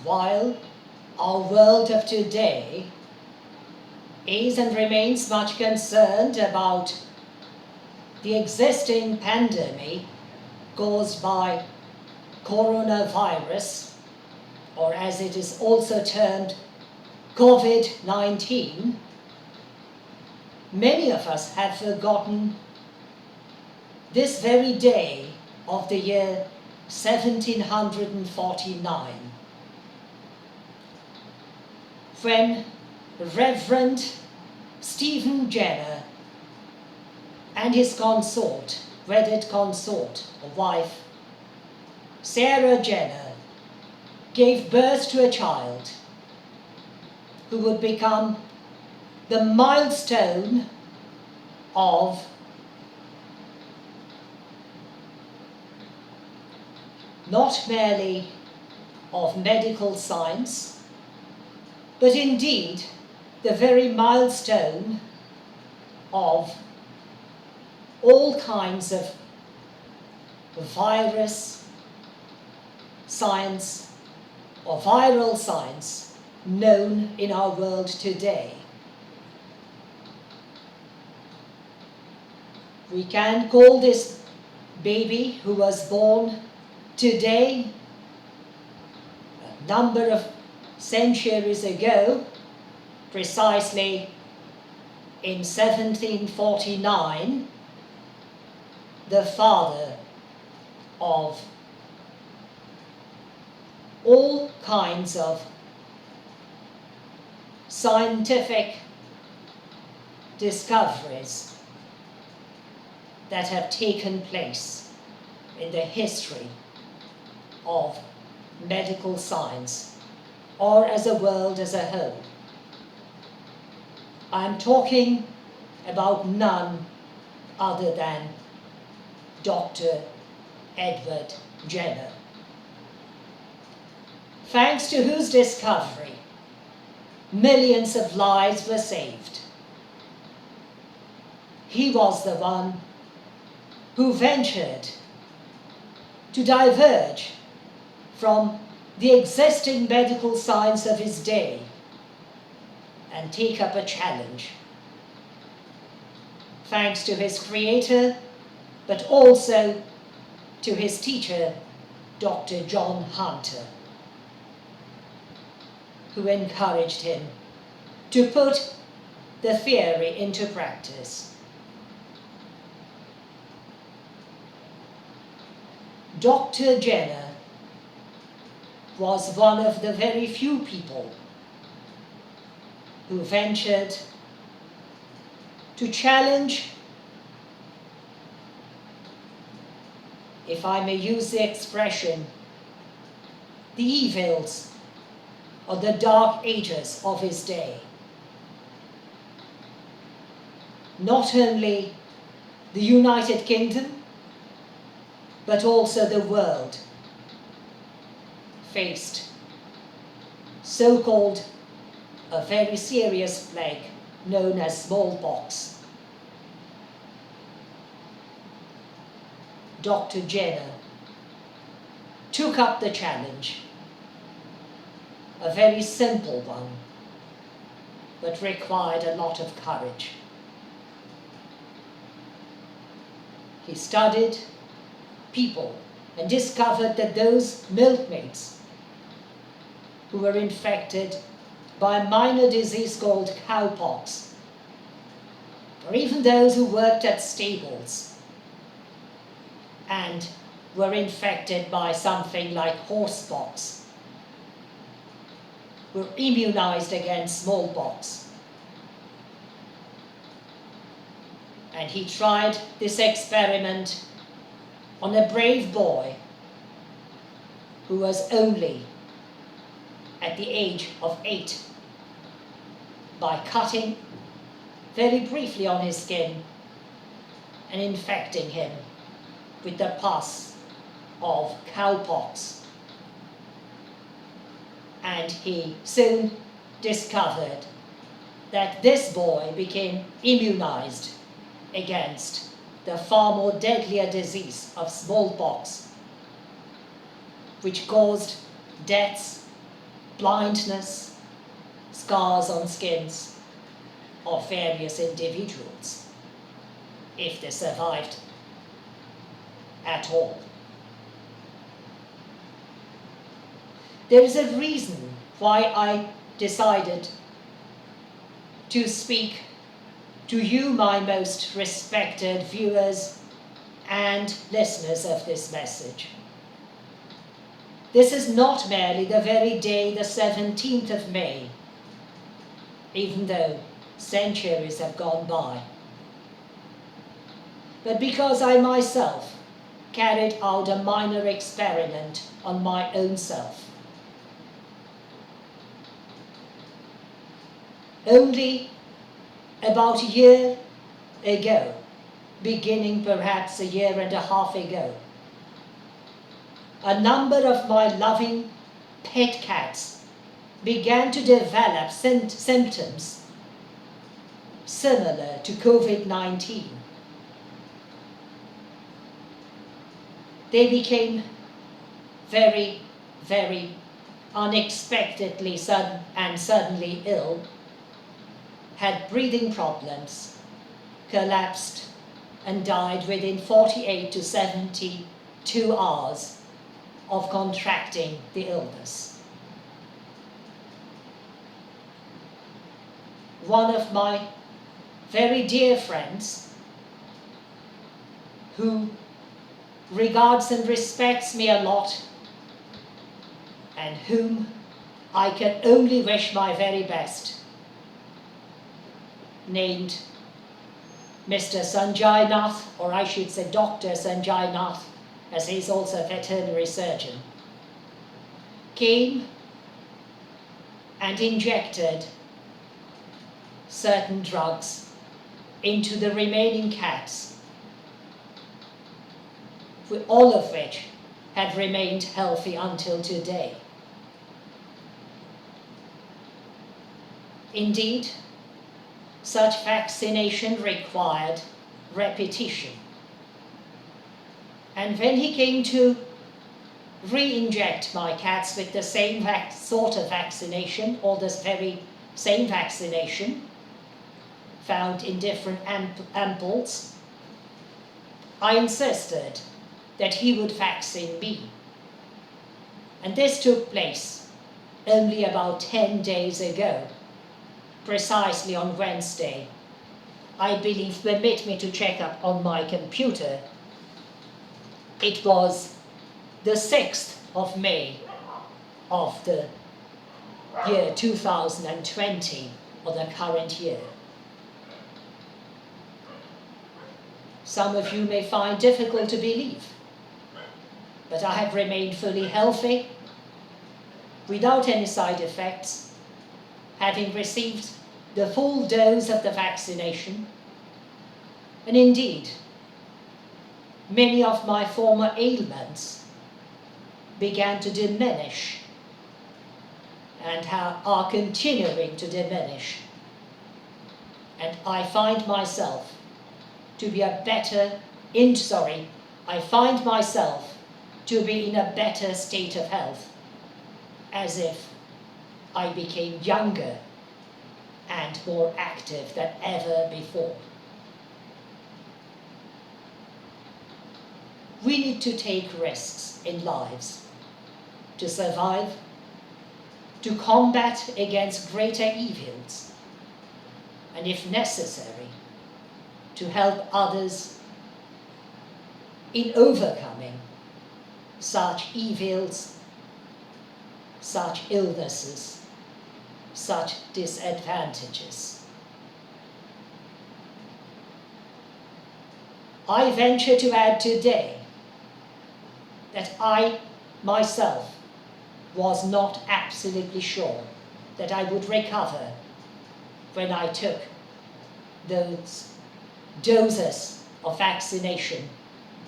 while our world of today is and remains much concerned about the existing pandemic caused by coronavirus, or as it is also termed, COVID-19, many of us have forgotten this very day of the year 1749, when Reverend Stephen Jenner and his consort, wedded consort, or wife, Sarah Jenner, gave birth to a child who would become the milestone of not merely of medical science, but indeed the very milestone of all kinds of virus science or viral science known in our world today. We can call this baby who was born today, a number of centuries ago, precisely in 1749, the father of all kinds of scientific discoveries that have taken place in the history of medical science, or as a world as a whole. I'm talking about none other than Dr. Edward Jenner, thanks to whose discovery millions of lives were saved. He was the one who ventured to diverge from the existing medical science of his day and take up a challenge, thanks to his creator, but also to his teacher, Dr. John Hunter, who encouraged him to put the theory into practice. Dr. Jenner was one of the very few people who ventured to challenge, if I may use the expression, the evils or the dark ages of his day. Not only the United Kingdom, but also the world faced so-called a very serious plague known as smallpox. Dr. Jenner took up the challenge, a very simple one, but required a lot of courage. He studied people and discovered that those milkmaids who were infected by a minor disease called cowpox, or even those who worked at stables and were infected by something like horsepox, were immunized against smallpox. And he tried this experiment on a brave boy who was only at the age of 8, by cutting very briefly on his skin and infecting him with the pus of cowpox. And he soon discovered that this boy became immunized against the far more deadlier disease of smallpox, which caused deaths blindness, scars on skins of various individuals, if they survived at all. There is a reason why I decided to speak to you, my most respected viewers and listeners of this message. This is not merely the very day, the 17th of May, even though centuries have gone by, but because I myself carried out a minor experiment on my own self. Only about a year ago, beginning perhaps a year and a half ago, a number of my loving pet cats began to develop symptoms similar to COVID-19. They became very, very unexpectedly suddenly ill, had breathing problems, collapsed, and died within 48 to 72 hours of contracting the illness. One of my very dear friends, who regards and respects me a lot, and whom I can only wish my very best, named Mr. Sanjay Nath, or I should say Dr. Sanjay Nath, as he's also a veterinary surgeon, came and injected certain drugs into the remaining cats, all of which had remained healthy until today. Indeed, such vaccination required repetition. And when he came to re-inject my cats with the same sort of vaccination, or this very same vaccination, found in different ampoules, I insisted that he would vaccine me. And this took place only about 10 days ago, precisely on Wednesday. I believe, permit me to check up on my computer, it was the 6th of May of the year 2020, or the current year. Some of you may find difficult to believe, but I have remained fully healthy, without any side effects, having received the full dose of the vaccination, and indeed, many of my former ailments began to diminish and are continuing to diminish. And I find myself to be I find myself to be in a better state of health, as if I became younger and more active than ever before. We need to take risks in lives to survive, to combat against greater evils, and if necessary, to help others in overcoming such evils, such illnesses, such disadvantages. I venture to add today that I myself was not absolutely sure that I would recover when I took those doses of vaccination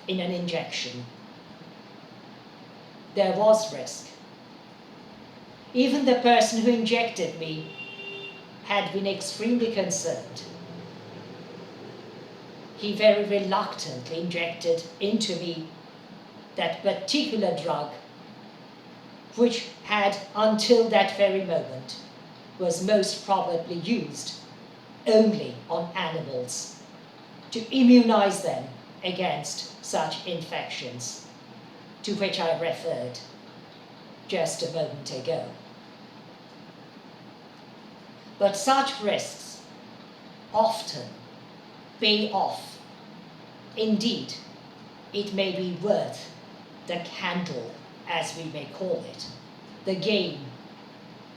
in an injection. There was risk. Even the person who injected me had been extremely concerned. He very reluctantly injected into me that particular drug which had until that very moment was most probably used only on animals to immunize them against such infections, to which I referred just a moment ago. But such risks often pay off. Indeed, it may be worth the candle, as we may call it. The gain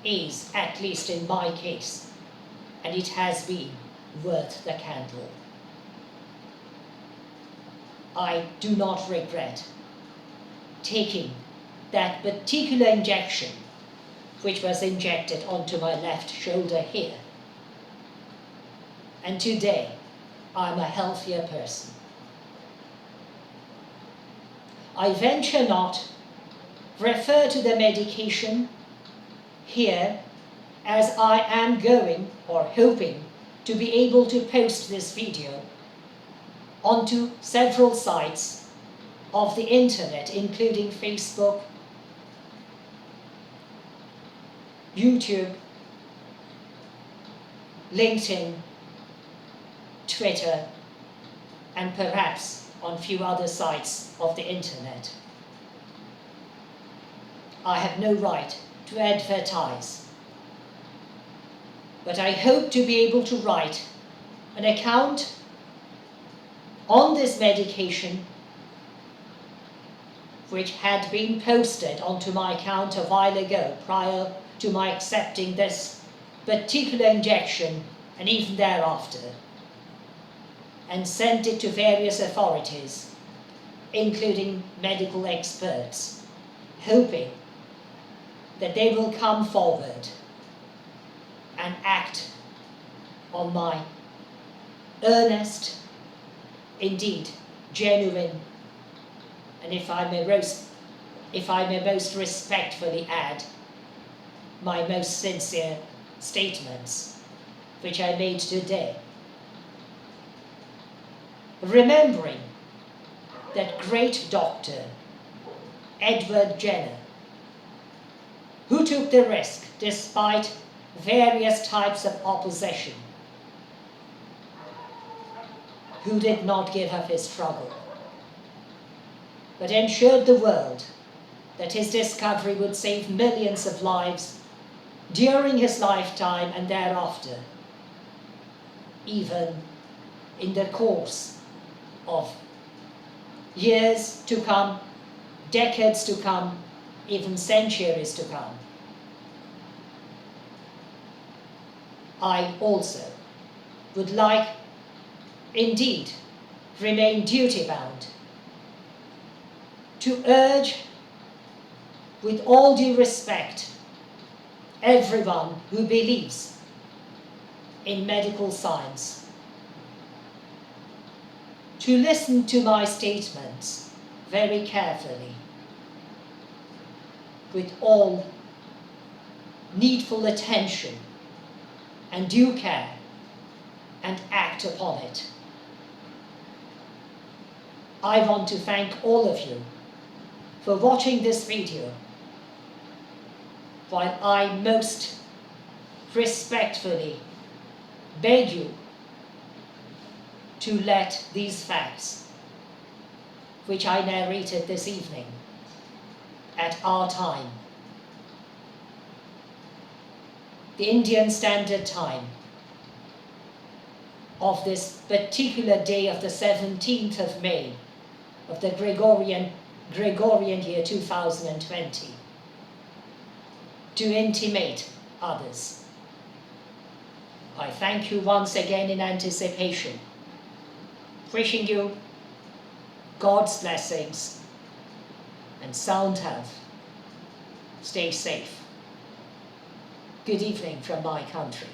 is, at least in my case, and it has been worth the candle. I do not regret taking that particular injection, which was injected onto my left shoulder here. And today, I'm a healthier person. I venture not refer to the medication here, as I am going, or hoping, to be able to post this video onto several sites of the internet, including Facebook, YouTube, LinkedIn, Twitter, and perhaps on a few other sites of the internet. I have no right to advertise, but I hope to be able to write an account on this medication, which had been posted onto my account a while ago, prior to my accepting this particular injection, and even thereafter, and sent it to various authorities, including medical experts, hoping that they will come forward and act on my earnest, indeed genuine, and if I may most respectfully add, my most sincere statements, which I made today. Remembering that great doctor, Edward Jenner, who took the risk despite various types of opposition, who did not give up his struggle, but ensured the world that his discovery would save millions of lives during his lifetime and thereafter, even in the course of years to come, decades to come, even centuries to come. I also would like, indeed, remain duty-bound to urge, with all due respect, everyone who believes in medical science to listen to my statements very carefully, with all needful attention and due care, and act upon it. I want to thank all of you for watching this video, while I most respectfully beg you to let these facts, which I narrated this evening at our time, the Indian Standard Time of this particular day of the 17th of May of the Gregorian year 2020, to intimate others. I thank you once again in anticipation, wishing you God's blessings and sound health. Stay safe. Good evening from my country.